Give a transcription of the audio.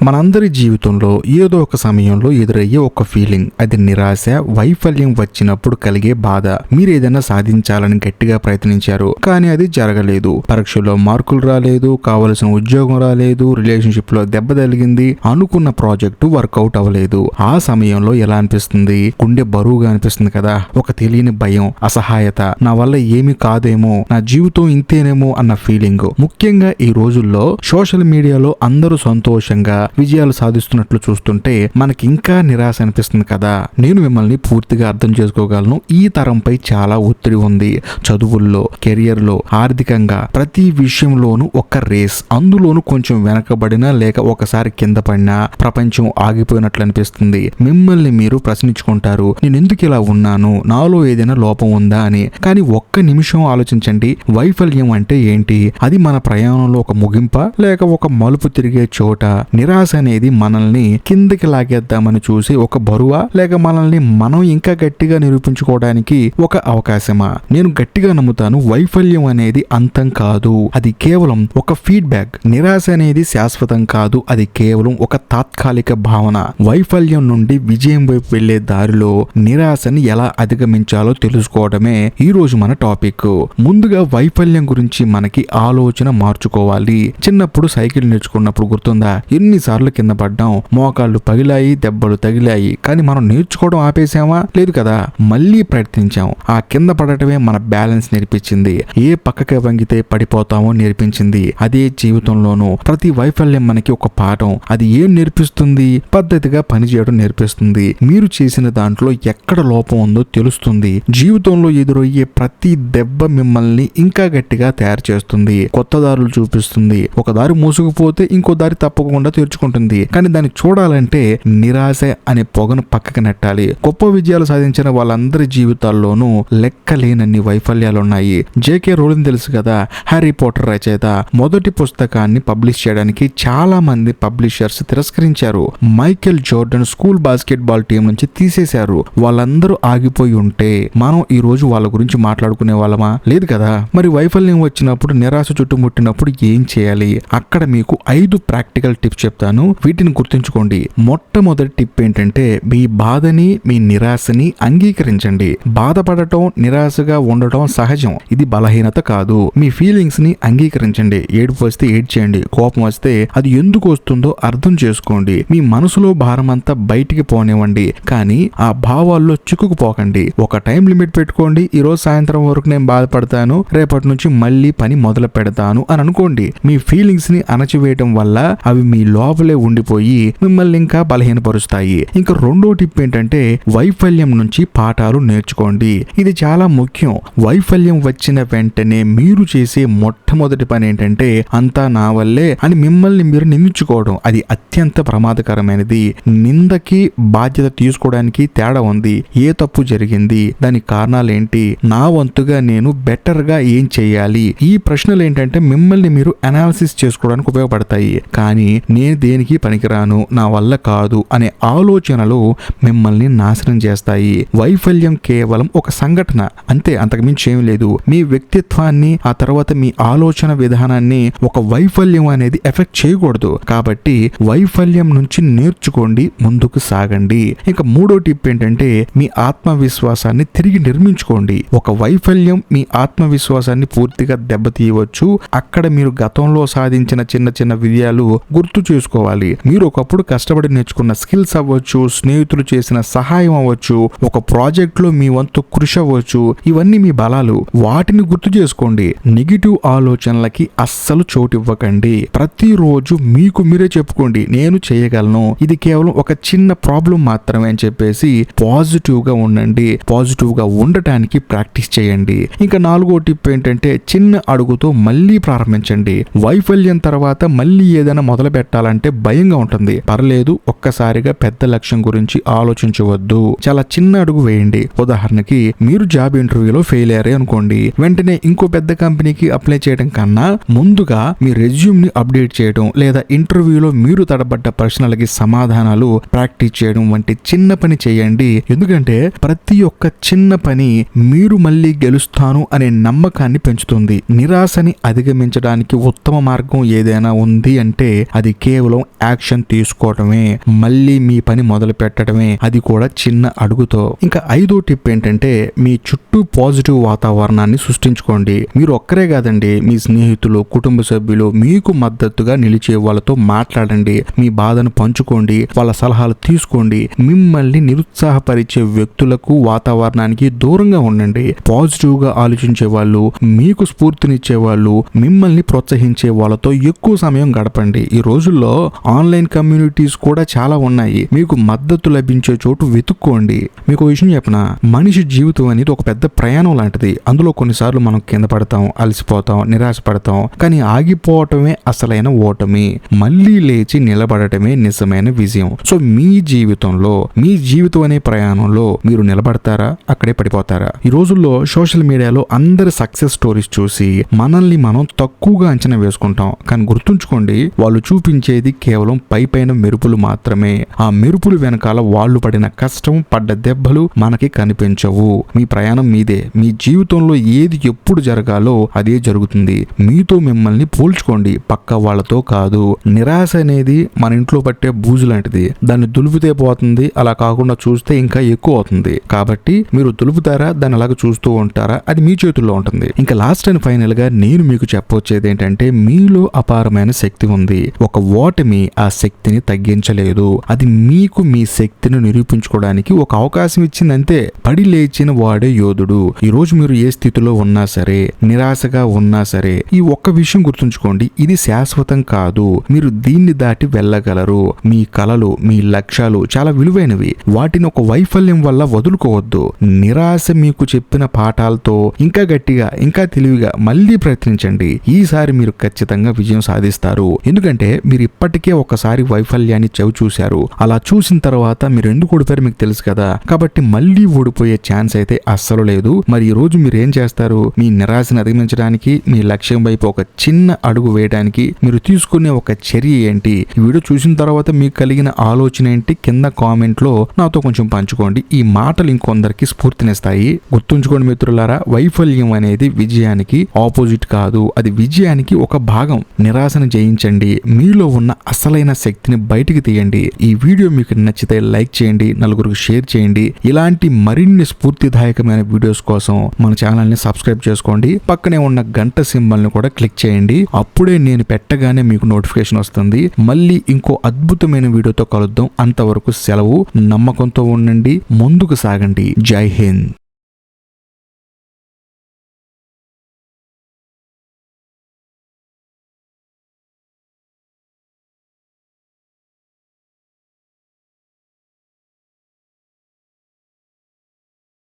మనందరి జీవితంలో ఏదో ఒక సమయంలో ఎదురయ్యే ఒక ఫీలింగ్, అది నిరాశ, వైఫల్యం వచ్చినప్పుడు కలిగే బాధ. మీరు ఏదైనా సాధించాలని గట్టిగా ప్రయత్నించారు, కానీ అది జరగలేదు. పరీక్షలో మార్కులు రాలేదు, కావలసిన ఉద్యోగం రాలేదు, రిలేషన్షిప్ లో దెబ్బ తగిలింది, అనుకున్న ప్రాజెక్టు వర్కౌట్ అవ్వలేదు. ఆ సమయంలో ఎలా అనిపిస్తుంది? గుండె బరువుగా అనిపిస్తుంది కదా. ఒక తెలియని భయం, అసహాయత, నా వల్ల ఏమీ కాదేమో, నా జీవితం ఇంతేనేమో అన్న ఫీలింగ్. ముఖ్యంగా ఈ రోజుల్లో సోషల్ మీడియాలో అందరూ సంతోషంగా విజయాలు సాధిస్తున్నట్లు చూస్తుంటే మనకి ఇంకా నిరాశ అనిపిస్తుంది కదా. నేను మిమ్మల్ని పూర్తిగా అర్థం చేసుకోగలను. ఈ తరంపై చాలా ఒత్తిడి ఉంది. చదువుల్లో, కెరియర్ లో, ఆర్థికంగా ప్రతి విషయంలోనూ ఒక రేస్. అందులోనూ కొంచెం వెనకబడినా లేక ఒకసారి కింద పడినా ప్రపంచం ఆగిపోయినట్లు అనిపిస్తుంది. మిమ్మల్ని మీరు ప్రశ్నించుకుంటారు, నేను ఎందుకు ఇలా ఉన్నాను, నాలో ఏదైనా లోపం ఉందా అని. కానీ ఒక్క నిమిషం ఆలోచించండి, వైఫల్యం అంటే ఏంటి? అది మన ప్రయాణంలో ఒక ముగింపా లేక ఒక మలుపు తిరిగే చోట? నిరాశ అనేది మనల్ని కిందకి లాగేద్దామని చూసి ఒక బరువా లేక మనల్ని మనం ఇంకా గట్టిగా నిరూపించుకోవడానికి ఒక అవకాశమా? నేను గట్టిగా నమ్ముతాను, వైఫల్యం అనేది అంతం కాదు, అది కేవలం ఒక ఫీడ్బ్యాక్. నిరాశ అనేది శాశ్వతం కాదు, అది కేవలం ఒక తాత్కాలిక భావన. వైఫల్యం నుండి విజయం వైపు వెళ్లే దారిలో నిరాశని ఎలా అధిగమించాలో తెలుసుకోవడమే ఈ రోజు మన టాపిక్. ముందుగా వైఫల్యం గురించి మనకి ఆలోచన మార్చుకోవాలి. చిన్నప్పుడు సైకిల్ నేర్చుకున్నప్పుడు గుర్తుందా? ఎన్నిసార్లు కింద పడ్డాం, మోకాళ్ళు పగిలాయి, దెబ్బలు తగిలాయి, కానీ మనం నేర్చుకోవడం ఆపేసామా? లేదు కదా. మళ్ళీ ప్రయత్నించాం. ఆ కింద పడటమే మన బ్యాలెన్స్ నేర్పించింది. ఏ పక్కకి వంగితే పడిపోతామో నేర్పించింది. అదే జీవితంలోనూ ప్రతి వైఫల్యం మనకి ఒక పాఠం. అది ఏం నేర్పిస్తుంది? పద్ధతిగా పనిచేయడం నేర్పిస్తుంది. మీరు చేసిన దాంట్లో ఎక్కడ లోపం ఉందో తెలుస్తుంది. జీవితంలో ఎదురయ్యే ప్రతి దెబ్బ మిమ్మల్ని ఇంకా గట్టిగా తయారు చేస్తుంది, కొత్త దారులు చూపిస్తుంది. ఒక దారి మూసుకుపోతే ఇంకో దారి తప్పకుండా తెరుచుకుంటుంది. కానీ దాన్ని చూడాలంటే నిరాశ అనే పొగను పక్కకి నెట్టాలి. గొప్ప విజయాలు సాధించిన వాళ్ళందరి జీవితాల్లోనూ లెక్కలేనన్ని వైఫల్యాలున్నాయి. జేకే రోలింగ్ తెలుసు కదా, హ్యారీ పాటర్ రచయిత. మొదటి పుస్తకాన్ని పబ్లిష్ చేయడానికి చాలా మంది పబ్లిషర్స్ తిరస్కరించారు. Michael Jordan school basket ball team నుంచి తీసేశారు. వాళ్ళందరూ ఆగిపోయి ఉంటే మనం ఈ రోజు వాళ్ళ గురించి మాట్లాడుకునే వాళ్ళమా? లేదు కదా. మరి వైఫల్యం వచ్చినప్పుడు, నిరాశ చుట్టుముట్టినప్పుడు ఏం చేయాలి? అక్కడ మీకు 5 ప్రాక్టికల్ టిప్స్ చెప్తాను, వీటిని గుర్తుంచుకోండి. మొట్టమొదటి టిప్ ఏంటంటే, మీ బాధని, మీ నిరాశని అంగీకరించండి. బాధపడటం, నిరాశగా ఉండటం సహజం, ఇది బలహీనత కాదు. మీ ఫీలింగ్స్ ని అంగీకరించండి. ఏడుపు వస్తే ఏడ్చేయండి, కోపం వస్తే అది ఎందుకు వస్తుందో అర్థం చేసుకోండి. మీ మనసులో భారం అంతా బయటికి పోనివ్వండి, కానీ ఆ భావాల్లో చిక్కుకుపోకండి. ఒక టైం లిమిట్ పెట్టుకోండి. ఈ రోజు సాయంత్రం వరకు నేను బాధపడతాను, రేపటి నుంచి మళ్ళీ పని మొదలు పెడతాను అని అనుకోండి. మీ ఫీలింగ్స్ ని అణచివేయటం వల్ల అవి మీ లోపలే ఉండిపోయి మిమ్మల్ని ఇంకా బలహీనపరుస్తాయి. ఇంకా రెండో టిప్ ఏంటంటే, వైఫల్యం నుంచి పాఠాలు నేర్చుకోండి. ఇది చాలా ముఖ్యం. వైఫల్యం వచ్చిన వెంటనే మీరు చేసే మొట్టమొదటి పని ఏంటంటే, అంతా నా వల్లే అని మిమ్మల్ని మీరు నిందించుకోవడం. అది అత్యంత ప్రమాదకరమైనది. నిందకి బాధ్యత తీసుకోవడానికి తేడా ఉంది. ఏ తప్పు జరిగింది, దాని కారణాలేంటి, నా వంతుగా నేను బెటర్ గా ఏం చేయాలి, ఈ ప్రశ్నలు ఏంటంటే మిమ్మల్ని మీరు అనాలిసిస్ చేసుకోవడానికి ఉపయోగపడతాయి. కానీ నేను దేనికి పనికిరాను, నా వల్ల కాదు అనే ఆలోచనలు మిమ్మల్ని నాశనం చేస్తాయి. వైఫల్యం కేవలం ఒక సంఘటన అంతే, అంతకుమించి ఏమీ లేదు. మీ వ్యక్తిత్వాన్ని, ఆ తర్వాత మీ ఆలోచన విధానాన్ని ఒక వైఫల్యం అనేది ఎఫెక్ట్ చేయకూడదు. కాబట్టి వైఫల్యం నుంచి నేర్చుకోండి, ముందుకు సాగండి. ఇక మూడో టిప్ ఏంటంటే, మీ ఆత్మవిశ్వాసాన్ని తిరిగి నిర్మించుకోండి. ఒక వైఫల్యం మీ ఆత్మవిశ్వాసాన్ని పూర్తిగా దెబ్బతీయవచ్చు. అక్కడ మీరు గతంలో సాధించిన చిన్న చిన్న విజయాలు గుర్తు చేసుకోవాలి. మీరు ఒకప్పుడు కష్టపడి నేర్చుకున్న స్కిల్స్ అవ్వచ్చు, స్నేహితులు చేసిన సహాయం అవ్వచ్చు, ఒక ప్రాజెక్ట్ లో మీ వంతు కృషి అవ్వచ్చు. ఇవన్నీ మీ బలాలు. వాటిని గుర్తు చేసుకోండి. నెగిటివ్ ఆలోచనలకి అస్సలు చోటు ఇవ్వకండి. ప్రతిరోజు మీకు మీరే చెప్పుకోండి, నేను చేయగలను, ఇది కేవలం ఒక చిన్న ప్రాబ్లం మాత్రమే అని చెప్పేసి పాజిటివ్ గా ఉండండి. పాజిటివ్ గా ఉండటానికి ప్రాక్టీస్ చేయండి. ఇంకా నాలుగో టిప్ ఏంటంటే, చిన్న అడుగుతో మళ్ళీ ప్రారంభించండి. వైఫల్యం తర్వాత మళ్ళీ ఏదైనా మొదలు పెట్టాలంటే భయంగా ఉంటుంది. పర్లేదు, ఒక్కసారిగా పెద్ద లక్ష్యం గురించి ఆలోచించవద్దు. చాలా చిన్న అడుగు వేయండి. ఉదాహరణకి, మీరు జాబ్ ఇంటర్వ్యూలో ఫెయిల్ అయ్యారే అనుకోండి. వెంటనే ఇంకో పెద్ద కంపెనీకి అప్లై చేయడం కన్నా ముందుగా మీ రెజ్యూమ్ ని అప్డేట్ చేయడం, లేదా ఇంటర్వ్యూలో మీరు తడబడ్డ ప్రశ్నలకి సమాధానాలు ప్రాక్టీస్ చేయడం వంటి చిన్న పని చేయండి. ఎందుకంటే ప్రతి ఒక్క చిన్న పని మీరు మళ్ళీ గెలుస్తాను అనే నమ్మకాన్ని పెంచుతుంది. నిరాశని అధిగమించడానికి ఉత్తమ మార్గం ఏదైనా ఉంది అంటే అది కేవలం కేవలం యాక్షన్ తీసుకోవటమే, మళ్ళీ మీ పని మొదలు పెట్టడమే, అది కూడా చిన్న అడుగుతో. ఇంకా 5వ టిప్ ఏంటంటే మీ చుట్టూ పాజిటివ్ వాతావరణాన్ని సృష్టించుకోండి. మీరు ఒక్కరే కాదండి, మీ స్నేహితులు, కుటుంబ సభ్యులు, మీకు మద్దతుగా నిలిచే వాళ్ళతో మాట్లాడండి, మీ బాధను పంచుకోండి, వాళ్ళ సలహాలు తీసుకోండి. మిమ్మల్ని నిరుత్సాహపరిచే వ్యక్తులకు, వాతావరణానికి దూరంగా ఉండండి. పాజిటివ్ గా ఆలోచించే వాళ్ళు, మీకు స్ఫూర్తినిచ్చే వాళ్ళు, మిమ్మల్ని ప్రోత్సహించే వాళ్ళతో ఎక్కువ సమయం గడపండి. ఈ రోజుల్లో ఆన్లైన్ కమ్యూనిటీస్ కూడా చాలా ఉన్నాయి. మీకు మద్దతు లభించే చోటు వెతుక్కోండి. మీకు విషయం చెప్పనా, మనిషి జీవితం అనేది ఒక పెద్ద ప్రయాణం లాంటిది. అందులో కొన్నిసార్లు మనం కింద పడతాం, అలసిపోతాం, నిరాశపడతాం. కానీ ఆగిపోవటమే అసలైన ఓటమి. మళ్ళీ లేచి నిలబడటమే నిజమైన విజయం. సో మీ జీవితంలో, మీ జీవితం అనే ప్రయాణంలో మీరు నిలబడతారా, అక్కడే పడిపోతారా? ఈ రోజుల్లో సోషల్ మీడియాలో అందరి సక్సెస్ స్టోరీస్ చూసి మనల్ని మనం తక్కువగా అంచనా వేసుకుంటాం. కానీ గుర్తుంచుకోండి, వాళ్ళు చూపించేది కేవలం పైపైన మెరుపులు మాత్రమే. ఆ మెరుపులు వెనకాల వాళ్ళు పడిన కష్టం, పడ్డ దెబ్బలు మనకి కనిపించవు. మీ ప్రయాణం మీదే. మీ జీవితంలో ఏది ఎప్పుడు జరగాలో అదే జరుగుతుంది. మీతో మిమ్మల్ని పోల్చుకోండి, పక్క వాళ్ళతో కాదు. నిరాశ అనేది మన ఇంట్లో పట్టే బూజు లాంటిది. దాన్ని దులిపితే పోతుంది, అలా కాకుండా చూస్తే ఇంకా ఎక్కువ అవుతుంది. కాబట్టి మీరు దులుపుతారా, దాన్ని అలాగ చూస్తూ ఉంటారా, అది మీ చేతుల్లో ఉంటుంది. ఇంకా లాస్ట్ అండ్ ఫైనల్ గా నేను మీకు చెప్పొచ్చేది ఏంటంటే, మీలో అపారమైన శక్తి ఉంది. ఒక ఓటమి ఆ శక్తిని తగ్గించలేదు. అది మీకు మీ శక్తిని నిరూపించుకోవడానికి ఒక అవకాశం ఇచ్చిందంతే. పడి లేచిన వాడే యోధుడు. ఈ రోజు మీరు ఏ స్థితిలో ఉన్నా సరే, నిరాశగా ఉన్నా సరే, ఈ ఒక్క విషయం గుర్తుంచుకోండి, ఇది శాశ్వతం కాదు. మీరు దీన్ని దాటి వెళ్ళగలరు. మీ కలలు, మీ లక్ష్యాలు చాలా విలువైనవి. వాటిని ఒక వైఫల్యం వల్ల వదులుకోవద్దు. నిరాశ మీకు చెప్పిన పాఠాలతో ఇంకా గట్టిగా, ఇంకా తెలివిగా మళ్ళీ ప్రయత్నించండి. ఈసారి మీరు ఖచ్చితంగా విజయం సాధిస్తారు. ఎందుకంటే మీరు ఇప్పటికే ఒకసారి వైఫల్యాన్ని చవి చూశారు. అలా చూసిన తర్వాత మీరు ఎందుకు ఓడిపోయారు మీకు తెలుసు కదా. కాబట్టి మళ్ళీ ఓడిపోయే ఛాన్స్ అయితే అస్సలు లేదు. మరి ఈ రోజు మీరు ఏం చేస్తారు? మీ నిరాశను అధిగమించడానికి, మీ లక్ష్యం వైపు ఒక చిన్న అడుగు వేయడానికి మీరు తీసుకునే ఒక చర్య ఏంటి? ఈ వీడియో చూసిన తర్వాత మీకు కలిగిన ఆలోచన ఏంటి? కింద కామెంట్ లో నాతో కొంచెం పంచుకోండి. ఈ మాటలు ఇంకొందరికి స్ఫూర్తినిస్తాయి. గుర్తుంచుకోండి మిత్రులారా, వైఫల్యం అనేది విజయానికి ఆపోజిట్ కాదు, అది విజయానికి ఒక భాగం. నిరాశను జయించండి. మీలో ఉన్న అసలైన శక్తిని బయటికి తీయండి. ఈ వీడియో మీకు నచ్చితే లైక్ చేయండి, నలుగురికి షేర్ చేయండి. ఇలాంటి మరిన్ని స్ఫూర్తిదాయకమైన వీడియోస్ కోసం మన ఛానల్ ని సబ్స్క్రైబ్ చేసుకోండి. పక్కనే ఉన్న గంట సింబల్ ని కూడా క్లిక్ చేయండి. అప్పుడే నేను పెట్టగానే మీకు నోటిఫికేషన్ వస్తుంది. మళ్ళీ ఇంకో అద్భుతమైన వీడియోతో కలుద్దాం. అంతవరకు సెలవు. నమ్మకంతో ఉండండి, ముందుకు సాగండి. జై హింద్.